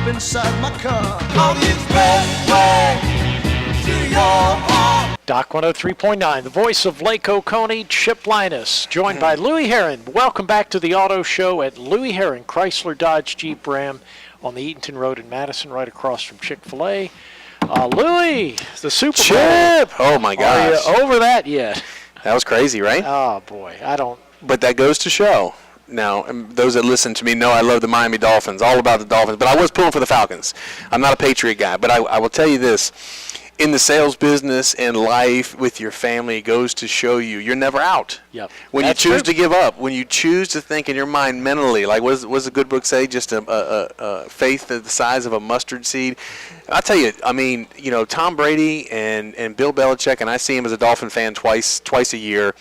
inside my car. On the expressway to your heart. Doc 103.9, the voice of Lake Oconee, Chip Linus, joined by Louis Herron. Welcome back to the Auto Show at Louis Herron, Chrysler, Dodge, Jeep, Ram on the Eatonton Road in Madison, right across from Chick-fil-A. Louis, the Super Bowl. Chip! Oh, my gosh. Are you over that yet? That was crazy, right? Oh, boy. I don't. But that goes to show. Now, those that listen to me know I love the Miami Dolphins, all about the Dolphins. But I was pulling for the Falcons. I'm not a Patriot guy. But I will tell you this. In the sales business and life with your family, it goes to show you're never out. Yep. When you choose to give up, when you choose to think in your mind mentally, like what does the good book say? Just a faith the size of a mustard seed. I'll tell you, I mean, Tom Brady and Bill Belichick, and I see him as a Dolphin fan twice a year.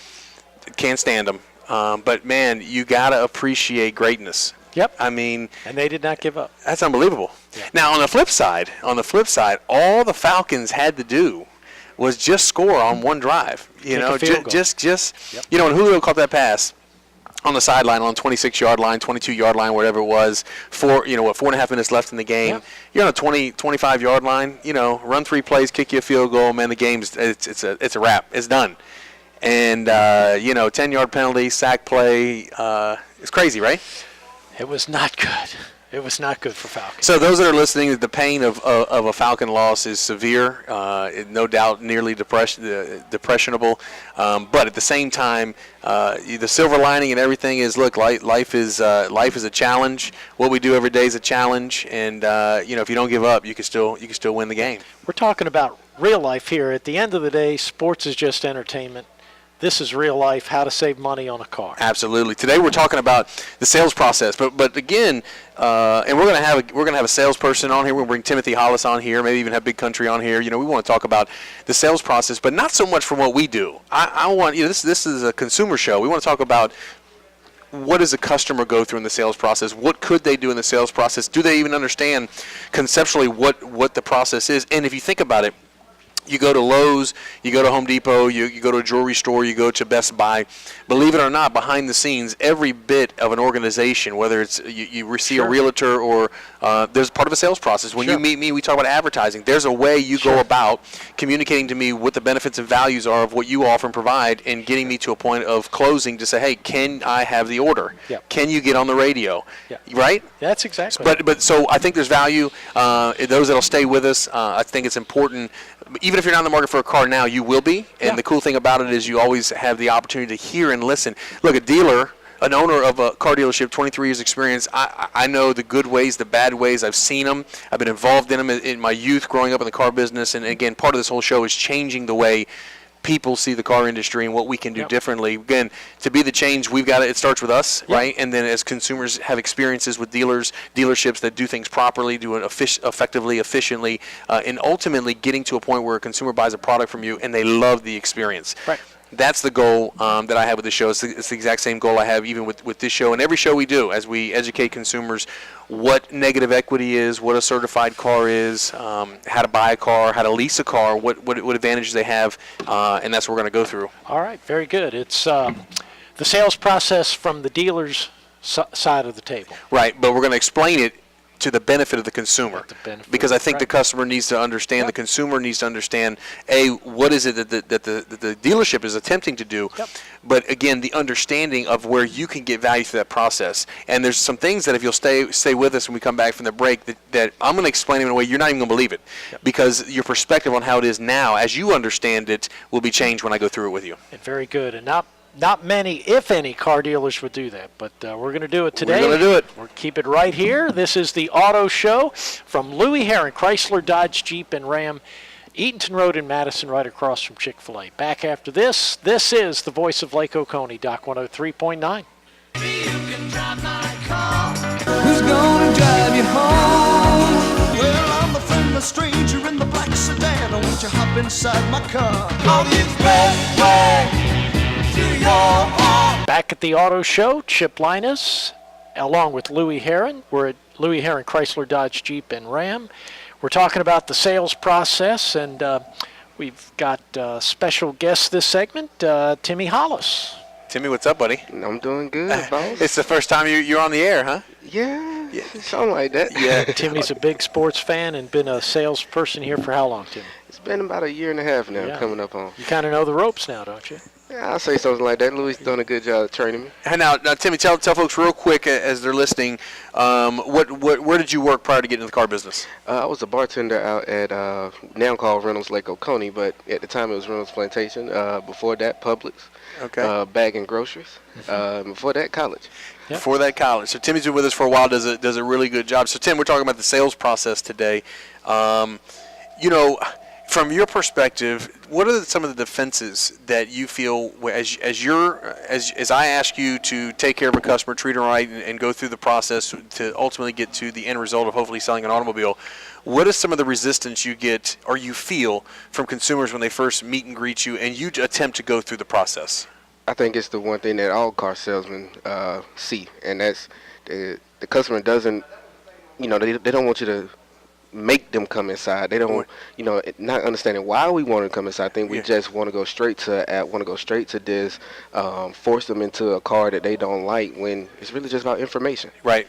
Can't stand them. But, man, you got to appreciate greatness. Yep. I mean, and they did not give up. That's unbelievable. Yeah. Now, on the flip side, all the Falcons had to do was just score on one drive. Just yep. When Julio caught that pass on the sideline on 26-yard line, 22-yard line, whatever it was, 4.5 minutes left in the game. Yep. You're on a 25-yard line, run 3 plays, kick you a field goal, man, the game's it's a wrap. It's done. And 10-yard penalty, sack play, it's crazy, right? It was not good. It was not good for Falcons. So those that are listening, the pain of a Falcon loss is severe, no doubt nearly depressionable. But at the same time, the silver lining and everything is, look, life is a challenge. What we do every day is a challenge, and if you don't give up, you can still win the game. We're talking about real life here. At the end of the day, sports is just entertainment. This is real life, how to save money on a car. Absolutely. Today we're talking about the sales process, but again, and we're gonna have a salesperson on here. We're gonna bring Timothy Hollis on here, maybe even have Big Country on here. We want to talk about the sales process, but not so much from what we do. I want this is a consumer show. We want to talk about what does a customer go through in the sales process? What could they do in the sales process? Do they even understand conceptually what the process is? And if you think about it, you go to Lowe's, you go to Home Depot, you go to a jewelry store, you go to Best Buy. Believe it or not, behind the scenes, every bit of an organization, whether it's you see a realtor or there's part of a sales process. When you meet me, we talk about advertising. There's a way you go about communicating to me what the benefits and values are of what you offer and provide, and getting me to a point of closing to say, hey, can I have the order? Yep. Can you get on the radio? Yep. Right? That's exactly. But so I think there's value. Those that'll stay with us, I think it's important. Even if you're not in the market for a car now, you will be. And the cool thing about it is you always have the opportunity to hear and listen. Look, a dealer, an owner of a car dealership, 23 years experience, I know the good ways, the bad ways. I've seen them. I've been involved in them in my youth growing up in the car business. And, again, part of this whole show is changing the way people see the car industry and what we can do differently. Again, to be the change, it starts with us, right? And then as consumers have experiences with dealerships that do things properly, do it effectively, efficiently, and ultimately getting to a point where a consumer buys a product from you and they love the experience. Right. That's the goal that I have with the show. It's the exact same goal I have even with this show and every show we do as we educate consumers what negative equity is, what a certified car is, how to buy a car, how to lease a car, what advantages they have, and that's what we're going to go through. All right, very good. It's the sales process from the dealer's side of the table. Right, but we're going to explain it to the benefit of the consumer. Because I think the customer needs to understand, the consumer needs to understand, what is it that the dealership is attempting to do, but again, the understanding of where you can get value through that process. And there's some things that if you'll stay with us when we come back from the break, that I'm going to explain in a way you're not even going to believe it, because your perspective on how it is now, as you understand it, will be changed when I go through it with you. And very good. And not many, if any, car dealers would do that, but we're going to do it today. We're going to do it. We'll keep it right here. This is the Auto Show from Louis Herron, Chrysler, Dodge, Jeep, and Ram, Eatonton Road in Madison, right across from Chick-fil-A. Back after this, this is the voice of Lake Oconee, Doc 103.9. Who's gonna drive you home? Well, I'm a friendless stranger in the black sedan. Won't you hop inside my car? On the expressway. Back at the Auto Show, Chip Linus, along with Louis Herron. We're at Louis Herron, Chrysler, Dodge, Jeep, and Ram. We're talking about the sales process, and we've got special guest this segment, Timmy Hollis. Timmy, what's up, buddy? I'm doing good, boss. It's the first time you're on the air, huh? Yeah. something like that. Yeah. Timmy's a big sports fan and been a salesperson here for how long, Timmy? It's been about a year and a half now, Yeah. coming up on. You kind of know the ropes now, don't you? Yeah, I'll say something like that. Louis done a good job of training me. And now, Timmy, tell folks real quick as they're listening, where did you work prior to getting into the car business? I was a bartender out at now called Reynolds Lake Oconee, but at the time it was Reynolds Plantation. Before that, Publix. Okay. Bagging groceries. Before that, college. Yep. Before that, college. So Timmy's been with us for a while, does a really good job. So Tim, we're talking about the sales process today. From your perspective, what are some of the defenses that you feel as I ask you to take care of a customer, treat them right, and go through the process to ultimately get to the end result of hopefully selling an automobile? What is some of the resistance you get or you feel from consumers when they first meet and greet you and you attempt to go through the process? I think it's the one thing that all car salesmen see, and that's the customer doesn't, they don't want you to make them come inside. They don't, not understanding why we want to come inside. I think we just want to go straight to this, force them into a car that they don't like when it's really just about information. Right.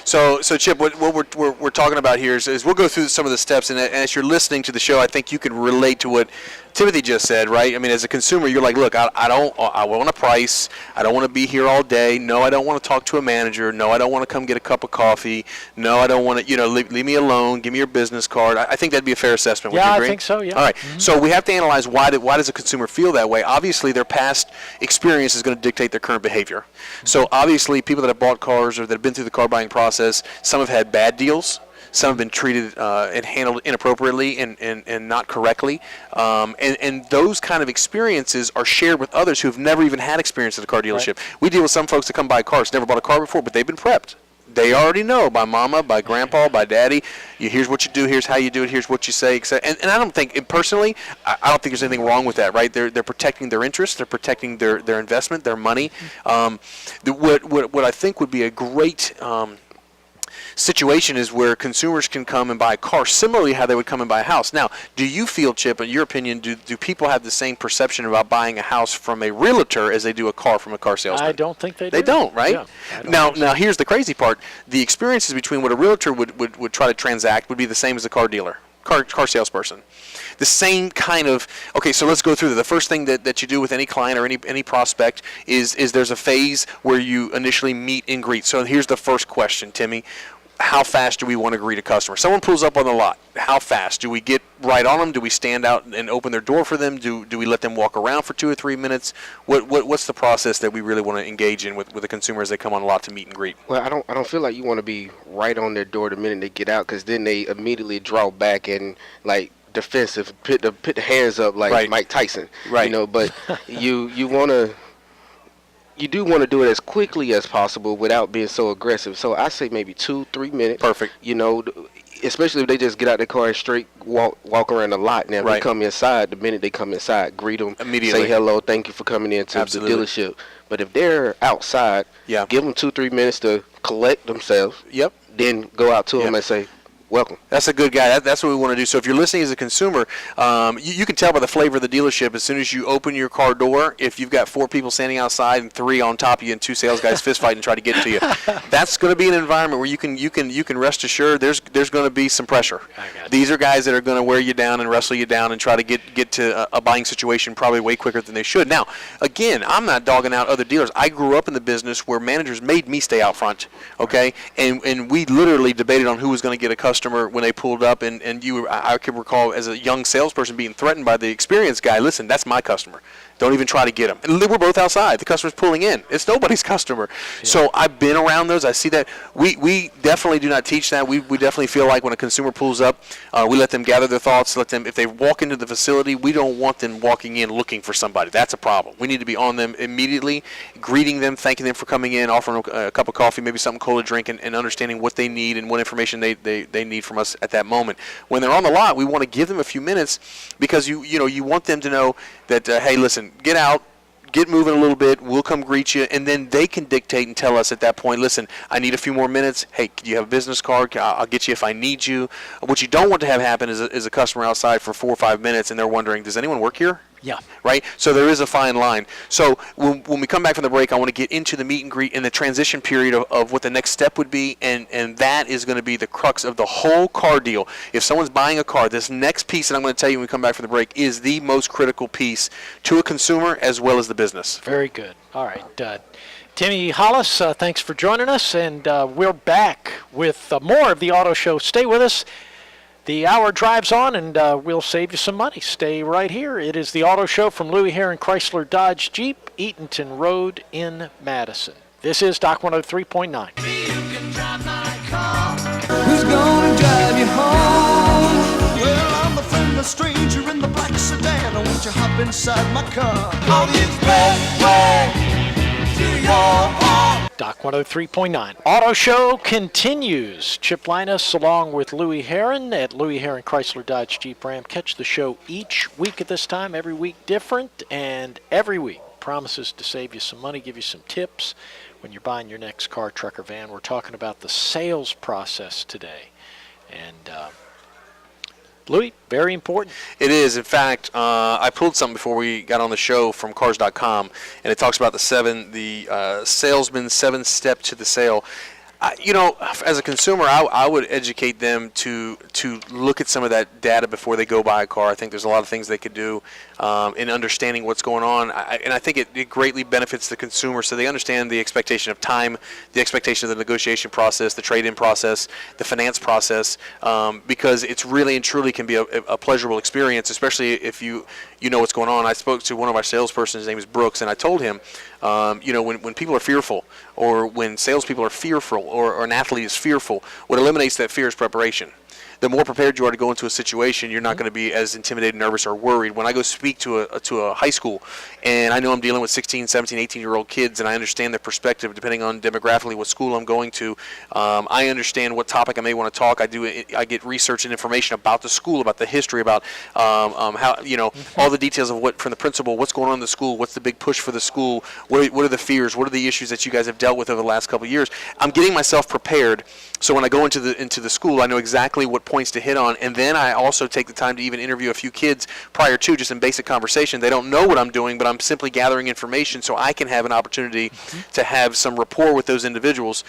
So Chip, what we're talking about here is we'll go through some of the steps, and as you're listening to the show, I think you can relate to what Timothy just said, right? I mean, as a consumer, you're like, look, I want a price. I don't want to be here all day. No, I don't want to talk to a manager. No, I don't want to come get a cup of coffee. No, I don't want to, leave me alone. Give me your business card. I think that'd be a fair assessment. Would you agree? I think so, yeah. All right. Mm-hmm. So we have to analyze why does a consumer feel that way? Obviously, their past experience is going to dictate their current behavior. Mm-hmm. So obviously, people that have bought cars or that have been through the car buying process, some have had bad deals. Some have been treated and handled inappropriately and not correctly. And those kind of experiences are shared with others who have never even had experience at a car dealership. Right. We deal with some folks that come buy cars, never bought a car before, but they've been prepped. They already know by mama, by grandpa, by daddy. Here's what you do. Here's how you do it. Here's what you say. Etc. And I don't think, personally, I don't think there's anything wrong with that. Right? They're protecting their interests. They're protecting their investment, their money. What I think would be a great situation is where consumers can come and buy a car similarly how they would come and buy a house. Now, do you feel, Chip, in your opinion, do people have the same perception about buying a house from a realtor as they do a car from a car salesman? I don't think they do. They don't, right? Yeah, Now here's the crazy part. The experiences between what a realtor would try to transact would be the same as a car dealer, car salesperson. The same kind of, okay, so let's go through the first thing that you do with any client or any prospect is there's a phase where you initially meet and greet. So here's the first question, Timmy. How fast do we want to greet a customer? Someone pulls up on the lot. How fast? Do we get right on them? Do we stand out and open their door for them? Do we let them walk around for 2 or 3 minutes? What's the process that we really want to engage in with the consumer as they come on the lot to meet and greet? Well, I don't feel like you want to be right on their door the minute they get out, because then they immediately draw back and defensive, put the hands up like right. Mike Tyson. Right. But you do want to do it as quickly as possible without being so aggressive. So I say maybe 2-3 minutes. Perfect. Especially if they just get out the car and straight walk around the lot. Now, if they come inside, the minute they come inside, greet them, immediately, say hello, thank you for coming into the dealership. But if they're outside, give them 2-3 minutes to collect themselves. Yep. Then go out to them and say, welcome. That's a good guy. That's what we want to do. So if you're listening as a consumer, you can tell by the flavor of the dealership as soon as you open your car door. If you've got 4 people standing outside and 3 on top of you and 2 sales guys fist fighting and try to get to you, that's going to be an environment where you can rest assured there's going to be some pressure. These are guys that are going to wear you down and wrestle you down and try to get to a buying situation probably way quicker than they should. Now, again, I'm not dogging out other dealers. I grew up in the business where managers made me stay out front, okay? And we literally debated on who was going to get a customer when they pulled up, and I can recall as a young salesperson being threatened by the experienced guy. Listen, that's my customer. Don't even try to get them. And we're both outside. The customer's pulling in. It's nobody's customer. Yeah. So I've been around those. I see that. We definitely do not teach that. We definitely feel like when a consumer pulls up, we let them gather their thoughts. If they walk into the facility, we don't want them walking in looking for somebody. That's a problem. We need to be on them immediately, greeting them, thanking them for coming in, offering them a cup of coffee, maybe something cold to drink, and understanding what they need and what information they need from us at that moment. When they're on the lot, we want to give them a few minutes because you want them to know that, hey, listen, get out, get moving a little bit, we'll come greet you, and then they can dictate and tell us at that point, listen, I need a few more minutes. Hey, do you have a business card? I'll get you if I need you. What you don't want to have happen is a customer outside for 4 or 5 minutes, and they're wondering, does anyone work here? Yeah. Right? So there is a fine line. So when we come back from the break, I want to get into the meet and greet and the transition period of what the next step would be, and that is going to be the crux of the whole car deal. If someone's buying a car, this next piece that I'm going to tell you when we come back from the break is the most critical piece to a consumer as well as the business. Very good. All right. Timmy Hollis, thanks for joining us, and we're back with more of the Auto Show. Stay with us. The hour drives on, and we'll save you some money. Stay right here. It is the Auto Show from Louis Herring Chrysler Dodge Jeep, Eatonton Road in Madison. This is Doc 103.9. Who's gonna drive you home? Well, I'm a friendly stranger in the black sedan. Won't you hop inside my car? On the expressway to your home. Doc 103.9. Auto Show continues. Chip Linus along with Louis Herring at Louis Herring Chrysler Dodge Jeep Ram. Catch the show each week at this time, every week different, and every week promises to save you some money, give you some tips when you're buying your next car, truck, or van. We're talking about the sales process today. And Louis, very important. It is. In fact, I pulled something before we got on the show from Cars.com, and it talks about the salesman's 7-step to the sale. As a consumer, I would educate them to look at some of that data before they go buy a car. I think there's a lot of things they could do in understanding what's going on, and I think it greatly benefits the consumer, so they understand the expectation of time, the expectation of the negotiation process, the trade-in process, the finance process, because it's really and truly can be a pleasurable experience, especially if you know what's going on. I spoke to one of our salespersons, his name is Brooks, and I told him, when people are fearful, or when salespeople are fearful, or an athlete is fearful, what eliminates that fear is preparation. The more prepared you are to go into a situation, you're not going to be as intimidated, nervous, or worried. When I go speak to a high school, and I know I'm dealing with 16, 17, 18-year-old kids, and I understand their perspective depending on demographically what school I'm going to, I understand what topic I may want to talk. I get research and information about the school, about the history, about how all the details of what from the principal, what's going on in the school, what's the big push for the school, what are the fears, what are the issues that you guys have dealt with over the last couple of years. I'm getting myself prepared, so when I go into the school, I know exactly what points to hit on, and then I also take the time to even interview a few kids prior to, just in basic conversation. They don't know what I'm doing, but I'm simply gathering information so I can have an opportunity to have some rapport with those individuals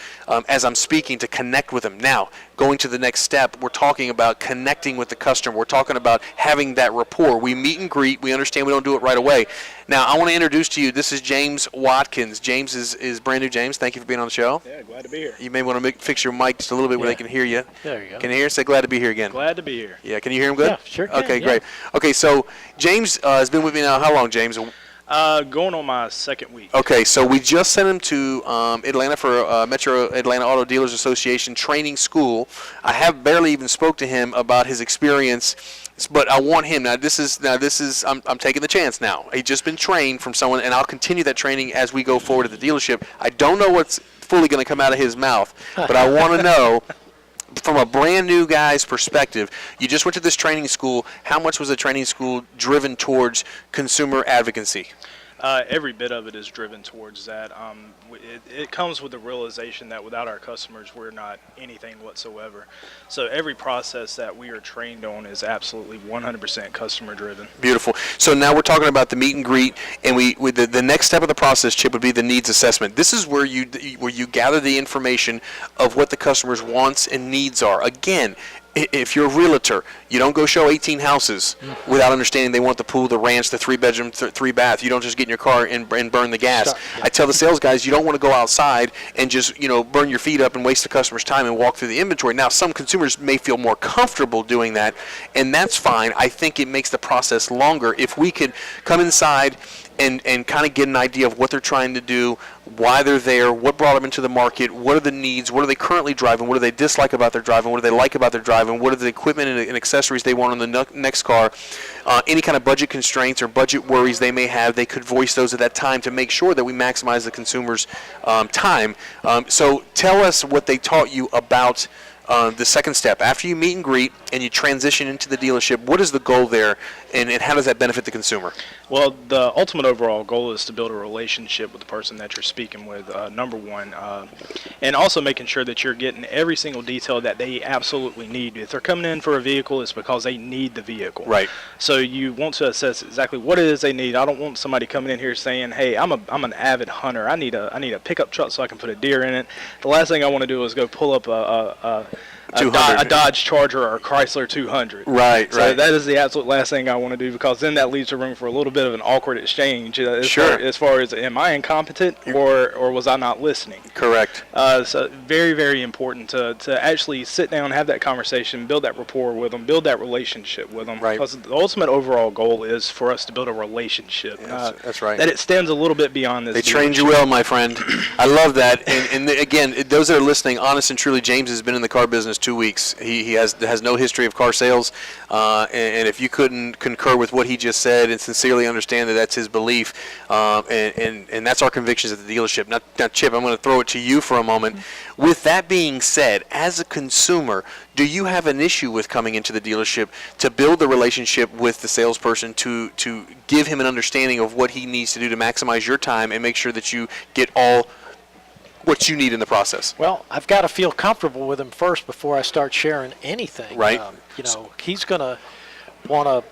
as I'm speaking, to connect with them. Now, going to the next step, we're talking about connecting with the customer. We're talking about having that rapport. We meet and greet. We understand we don't do it right away. Now, I want to introduce to you, this is James Watkins. James is brand new. James, thank you for being on the show. Yeah, glad to be here. You may want to fix your mic just a little bit where they can hear you. There you go. Can you hear? Say glad to be here again. Glad to be here. Yeah, can you hear him good? Yeah, sure can, Okay, yeah. great. Okay, so James has been with me now. How long, James? Going on my second week. Okay, so we just sent him to Atlanta for Metro Atlanta Auto Dealers Association training school. I have barely even spoke to him about his experience, but I want him. I'm taking the chance now. He's just been trained from someone, and I'll continue that training as we go forward at the dealership. I don't know what's fully going to come out of his mouth, but I want to know, from a brand new guy's perspective, you just went to this training school. How much was the training school driven towards consumer advocacy? Every bit of it is driven towards that. It comes with the realization that without our customers, we're not anything whatsoever. So every process that we are trained on is absolutely 100% customer driven. Beautiful. So now we're talking about the meet and greet, and the next step of the process, Chip, would be the needs assessment. This is where you gather the information of what the customer's wants and needs are. Again, if you're a realtor, you don't go show 18 houses without understanding they want the pool, the ranch, the 3-bedroom, 3-bath. You don't just get in your car and burn the gas. I tell the sales guys, you don't want to go outside and just burn your feet up and waste the customer's time and walk through the inventory. Now, some consumers may feel more comfortable doing that, and that's fine. I think it makes the process longer. If we could come inside and kind of get an idea of what they're trying to do, why they're there, what brought them into the market, what are the needs, what are they currently driving, what do they dislike about their driving, what do they like about their driving, what are the equipment and accessories they want on the next car, any kind of budget constraints or budget worries they may have, they could voice those at that time to make sure that we maximize the consumer's time. So tell us what they taught you about the second step, after you meet and greet and you transition into the dealership, what is the goal there, and how does that benefit the consumer? Well, the ultimate overall goal is to build a relationship with the person that you're speaking with, number one, and also making sure that you're getting every single detail that they absolutely need. If they're coming in for a vehicle, it's because they need the vehicle. Right. So you want to assess exactly what it is they need. I don't want somebody coming in here saying, "Hey, I'm an avid hunter. I need a pickup truck so I can put a deer in it." The last thing I want to do is go pull up a 200. Dodge Charger or a Chrysler 200. Right, So right. that is the absolute last thing I want to do, because then that leaves room for a little bit of an awkward exchange. Sure. As far as, am I incompetent or was I not listening? Correct. So very, very important to actually sit down, have that conversation, build that rapport with them, build that relationship with them. Right. Because the ultimate overall goal is for us to build a relationship. That's right. That it extends a little bit beyond this. They trained you well, my friend. I love that. And again, those that are listening, honest and truly, James has been in the car business 2 weeks. He has no history of car sales, and if you couldn't concur with what he just said and sincerely understand that that's his belief, and that's our convictions at the dealership. Now, Chip, I'm going to throw it to you for a moment. With that being said, as a consumer, do you have an issue with coming into the dealership to build the relationship with the salesperson, to give him an understanding of what he needs to do to maximize your time and make sure that you get all what you need in the process? Well, I've got to feel comfortable with him first before I start sharing anything. Right. He's going to want to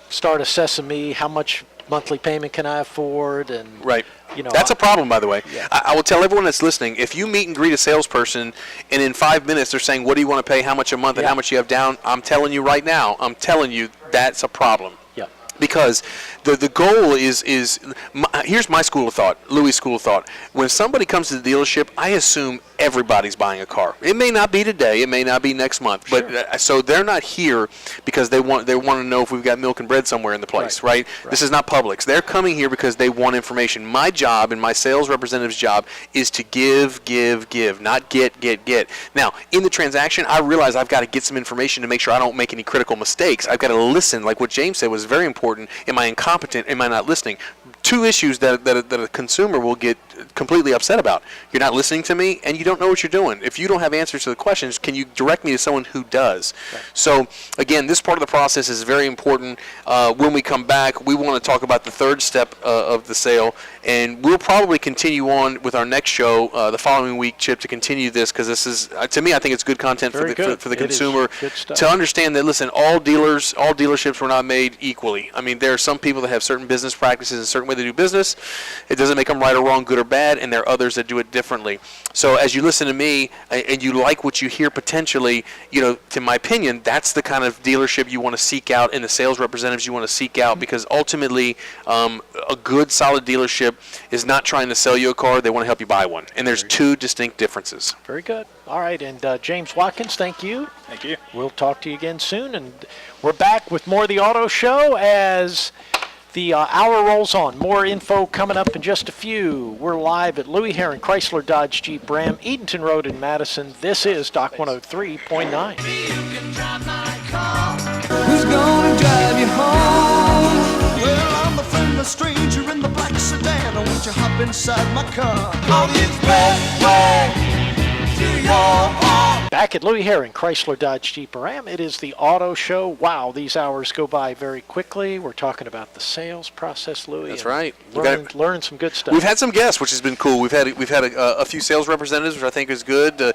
start assessing me, how much monthly payment can I afford, and Right. That's a problem, by the way. Yeah. I will tell everyone that's listening, if you meet and greet a salesperson and in 5 minutes they're saying, what do you want to pay, how much a month, and Yeah. how much you have down, I'm telling you right now, that's a problem. Yeah. Because the goal is here's my school of thought, Louis' school of thought. When somebody comes to the dealership, I assume everybody's buying a car. It may not be today, it may not be next month, but so they're not here because they want to know if we've got milk and bread somewhere in the place, right? This is not Publix. They're coming here because they want information. My job and my sales representative's job is to give, not get. Now, in the transaction, I realize I've got to get some information to make sure I don't make any critical mistakes. I've got to listen, like what James said was very important. Am I incompetent? Am I not listening? Two issues that a consumer will get completely upset about. You're not listening to me, and you don't know what you're doing. If you don't have answers to the questions, can you direct me to someone who does? Right. So, again, this part of the process is very important. When we come back, we want to talk about the third step of the sale, and we'll probably continue on with our next show the following week, Chip, to continue this, because this is, to me, I think it's good content for the consumer to understand that, listen, all dealerships were not made equally. I mean, there are some people that have certain business practices, a certain way they do business. It doesn't make them right or wrong, good or bad, and there are others that do it differently. So as you listen to me and you like what you hear potentially, to my opinion, that's the kind of dealership you want to seek out and the sales representatives you want to seek out, because ultimately a good, solid dealership is not trying to sell you a car. They want to help you buy one. And there's two distinct differences. Very good. All right, and James Watkins, thank you. Thank you. We'll talk to you again soon, and we're back with more of the Auto Show as the hour rolls on. More info coming up in just a few. We're live at Louis Herring Chrysler Dodge Jeep Ram, Eatonton Road in Madison. This is Doc 103.9. Who's gonna drive you home? Well, I'm a friendless stranger in the black sedan. Won't you hop inside my car? On the expressway to your heart. Back at Louis Herring Chrysler Dodge Jeep Ram, it is the Auto Show. Wow, these hours go by very quickly. We're talking about the sales process, Louis. That's right. Learning some good stuff. We've had some guests, which has been cool. We've had a few sales representatives, which I think is good.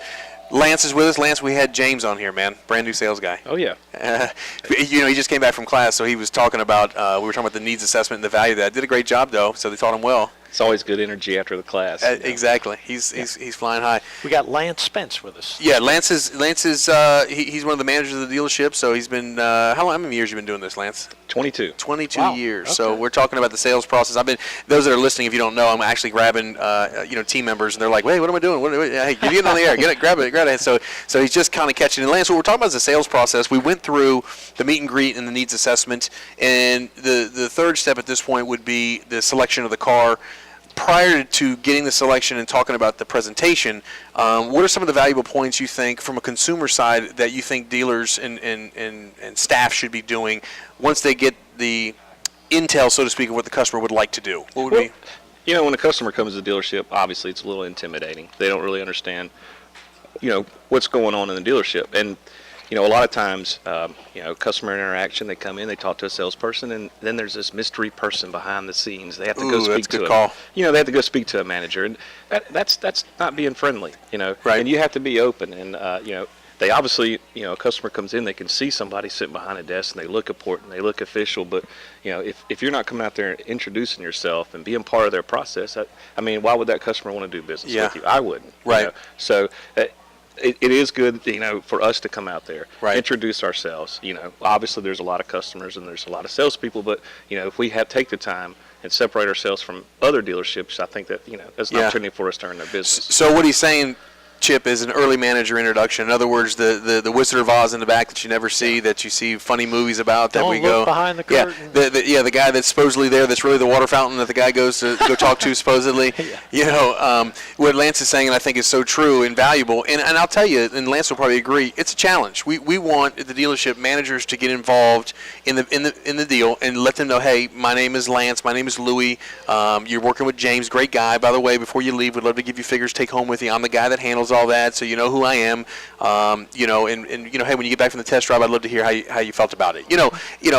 Lance is with us. Lance, we had James on here, man. Brand new sales guy. Oh, yeah. He just came back from class, so he was talking about, we were talking about the needs assessment and the value of that. Did a great job, though, so they taught him well. It's always good energy after the class. Exactly. He's flying high. We got Lance Spence with us. Yeah, Lance is he's one of the managers of the dealership, so he's been, how many years you been doing this, Lance? 22. 22 Wow. years. Okay. So we're talking about the sales process. Those that are listening, if you don't know, I'm actually grabbing, team members, and they're like, "Wait, what am I doing? Hey, get it on the air. Grab it. So he's just kind of catching it. Lance, what we're talking about is the sales process. We went through the meet and greet and the needs assessment, and the third step at this point would be the selection of the car. Prior to getting the selection and talking about the presentation, what are some of the valuable points you think from a consumer side that you think dealers and staff should be doing once they get the intel, so to speak, of what the customer would like to do? What would be? When a customer comes to the dealership, obviously it's a little intimidating. They don't really understand what's going on in the dealership. And, a lot of times, customer interaction, they come in, they talk to a salesperson, and then there's this mystery person behind the scenes. They have to go Ooh, speak that's a to good a, call. They have to go speak to a manager, and that's not being friendly, Right. And you have to be open, and they obviously, a customer comes in, they can see somebody sitting behind a desk, and they look important, they look official, but if you're not coming out there and introducing yourself and being part of their process, I mean, why would that customer want to do business Yeah. with you? I wouldn't. Right. So. It is good, for us to come out there, Right. introduce ourselves. Obviously there's a lot of customers and there's a lot of salespeople, but if we take the time and separate ourselves from other dealerships, I think that that's an Yeah. opportunity for us to earn their business. So what he's saying, Chip, is an early manager introduction. In other words, the Wizard of Oz in the back that you never see, that you see funny movies about. That Don't we look go behind the yeah, curtain. the guy that's supposedly there, that's really the water fountain that the guy goes to go talk to supposedly. What Lance is saying, and I think is so true and valuable. And I'll tell you, and Lance will probably agree, it's a challenge. We want the dealership managers to get involved in the deal and let them know, hey, my name is Lance, my name is Louie. You're working with James, great guy, by the way. Before you leave, we'd love to give you figures, take home with you. I'm the guy that handles all that, so you know who I am. And hey, when you get back from the test drive, I'd love to hear how you felt about it.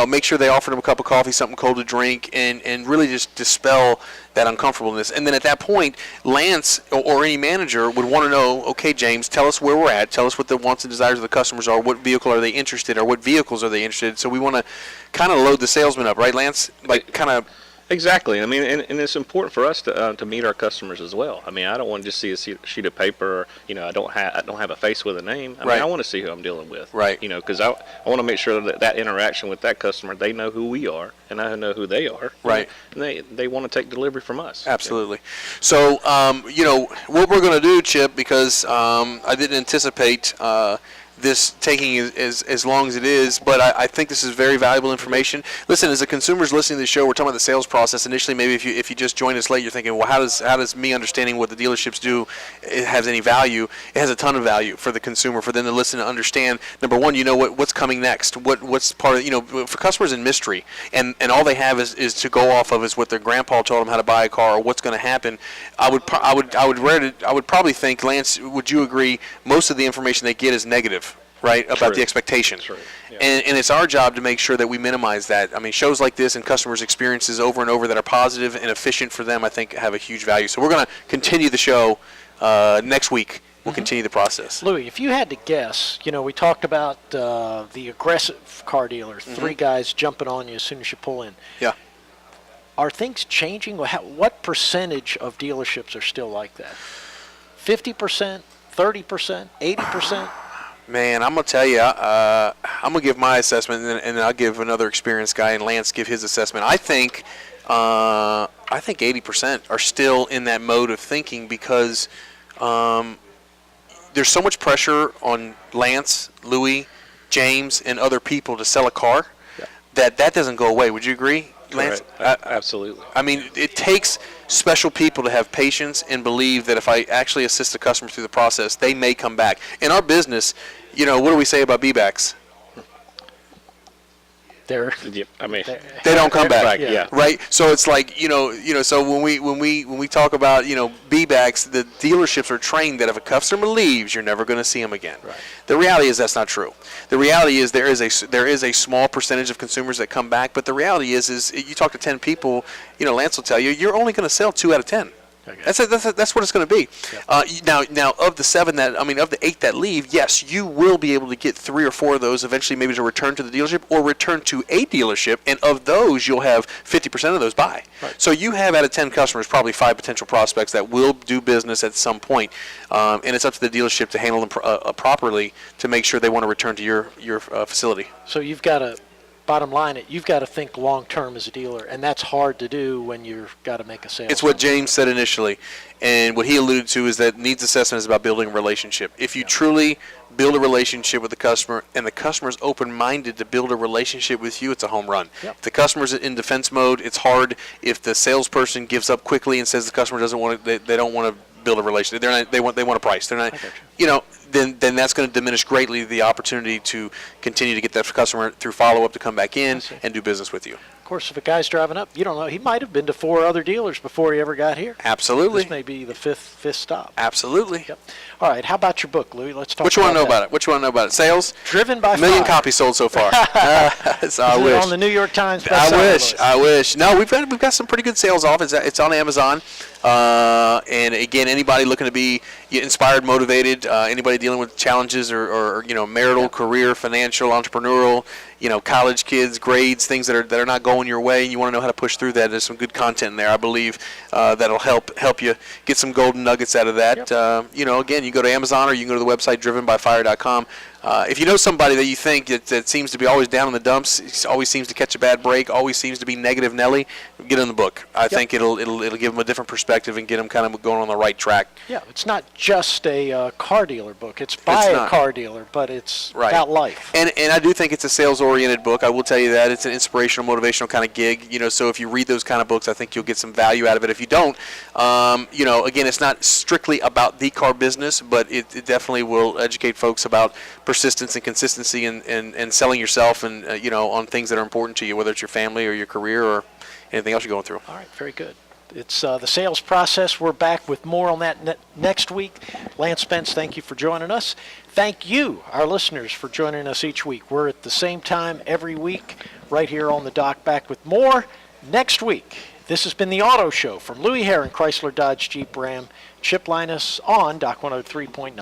Make sure they offer them a cup of coffee, something cold to drink, and really just dispel that uncomfortableness. And then at that point, Lance or any manager would want to know, okay, James, tell us where we're at. Tell us what the wants and desires of the customers are. What vehicle are they interested in, or what vehicles are they interested in? So we want to kind of load the salesman up, right, Lance? Like kind of. Exactly. I mean, and it's important for us to meet our customers as well. I mean, I don't want to just see a sheet of paper. Or, I don't have a face with a name. I mean, I want to see who I'm dealing with. Right. Because I want to make sure that interaction with that customer, they know who we are, and I know who they are. Right. And they want to take delivery from us. Absolutely. So, what we're going to do, Chip, because I didn't anticipate this taking as long as it is, but I think this is very valuable information. Listen, as a consumer's listening to the show, we're talking about the sales process. Initially, maybe if you just joined us late, you're thinking, well, how does me understanding what the dealerships do it has any value? It has a ton of value for the consumer, for them to listen and understand. Number one, what's coming next. What's part of for customers in mystery, and all they have is to go off of is what their grandpa told them how to buy a car or what's going to happen. I would probably think, Lance, would you agree? Most of the information they get is negative. Right, about True. the expectation. True. Yeah. And it's our job to make sure that we minimize that. I mean, shows like this and customers' experiences over and over that are positive and efficient for them, I think, have a huge value. So we're going to continue the show next week. We'll continue the process. Louis, if you had to guess, we talked about the aggressive car dealers, three guys jumping on you as soon as you pull in. Yeah. Are things changing? What percentage of dealerships are still like that? 50%, 30%, 80%? Man, I'm going to tell you, I'm going to give my assessment, and then I'll give another experienced guy, and Lance give his assessment. I think 80% are still in that mode of thinking because there's so much pressure on Lance, Louis, James, and other people to sell a car that doesn't go away. Would you agree, Lance? Absolutely. I mean, it takes special people to have patience and believe that if I actually assist the customer through the process, they may come back. In our business, what do we say about B-backs? They're They don't come back. Yeah. Right. So it's like So when we talk about B-backs, the dealerships are trained that if a customer leaves, you're never going to see them again. Right. The reality is that's not true. The reality is there is a small percentage of consumers that come back, but the reality is you talk to 10 people, Lance will tell you you're only going to sell 2 out of 10. Okay. That's what it's going to be. Yep. Now of the 8 that leave, yes, you will be able to get 3 or 4 of those eventually, maybe to return to the dealership or return to a dealership, and of those you'll have 50% of those buy. Right. So you have out of 10 customers probably 5 potential prospects that will do business at some point, and it's up to the dealership to handle them properly to make sure they want to return to your facility. So you've got to, bottom line, you've got to think long term as a dealer, and that's hard to do when you've got to make a sale. It's what James said initially, and what he alluded to is that needs assessment is about building a relationship. If you truly build a relationship with the customer, and the customer is open-minded to build a relationship with you, it's a home run. Yep. If the customer's in defense mode, it's hard. If the salesperson gives up quickly and says the customer doesn't want to, they don't want to build a relationship. They want a price. They're not. I got Then that's going to diminish greatly the opportunity to continue to get that customer through follow-up to come back in and do business with you. Of course, if a guy's driving up, you don't know. He might have been to 4 other dealers before he ever got here. Absolutely. This may be the fifth stop. Absolutely. Yep. All right. How about your book, Louis? Let's talk. What you want to know that. about it? What you want to know about it? Sales? Driven by A million Fire. copies sold so far. So I Is it wish. on the New York Times I bestseller wish. list? I wish. No, we've got some pretty good sales off. It's on Amazon. And again, anybody looking to be inspired, motivated, anybody dealing with challenges or marital, career, financial, entrepreneurial, college kids, grades, things that are not going your way, and you want to know how to push through that. There's some good content in there, I believe, that'll help you get some golden nuggets out of that. Again, you go to Amazon or you can go to the website drivenbyfire.com. If you know somebody that you think that seems to be always down in the dumps, always seems to catch a bad break, always seems to be negative Nelly, get in the book. I think it'll give them a different perspective and get them kind of going on the right track. Yeah, it's not just a car dealer book. It's by a car dealer, but it's about life. And I do think it's a sales-oriented book. I will tell you that. It's an inspirational, motivational kind of gig. So if you read those kind of books, I think you'll get some value out of it. If you don't, again, it's not strictly about the car business, but it definitely will educate folks about persistence and consistency and selling yourself and, on things that are important to you, whether it's your family or your career or anything else you're going through. All right, very good. It's the sales process. We're back with more on that next week. Lance Spence, thank you for joining us. Thank you, our listeners, for joining us each week. We're at the same time every week right here on the dock, back with more next week. This has been the Auto Show from Louis Herron, Chrysler Dodge Jeep Ram, Chip Linus on Dock 103.9.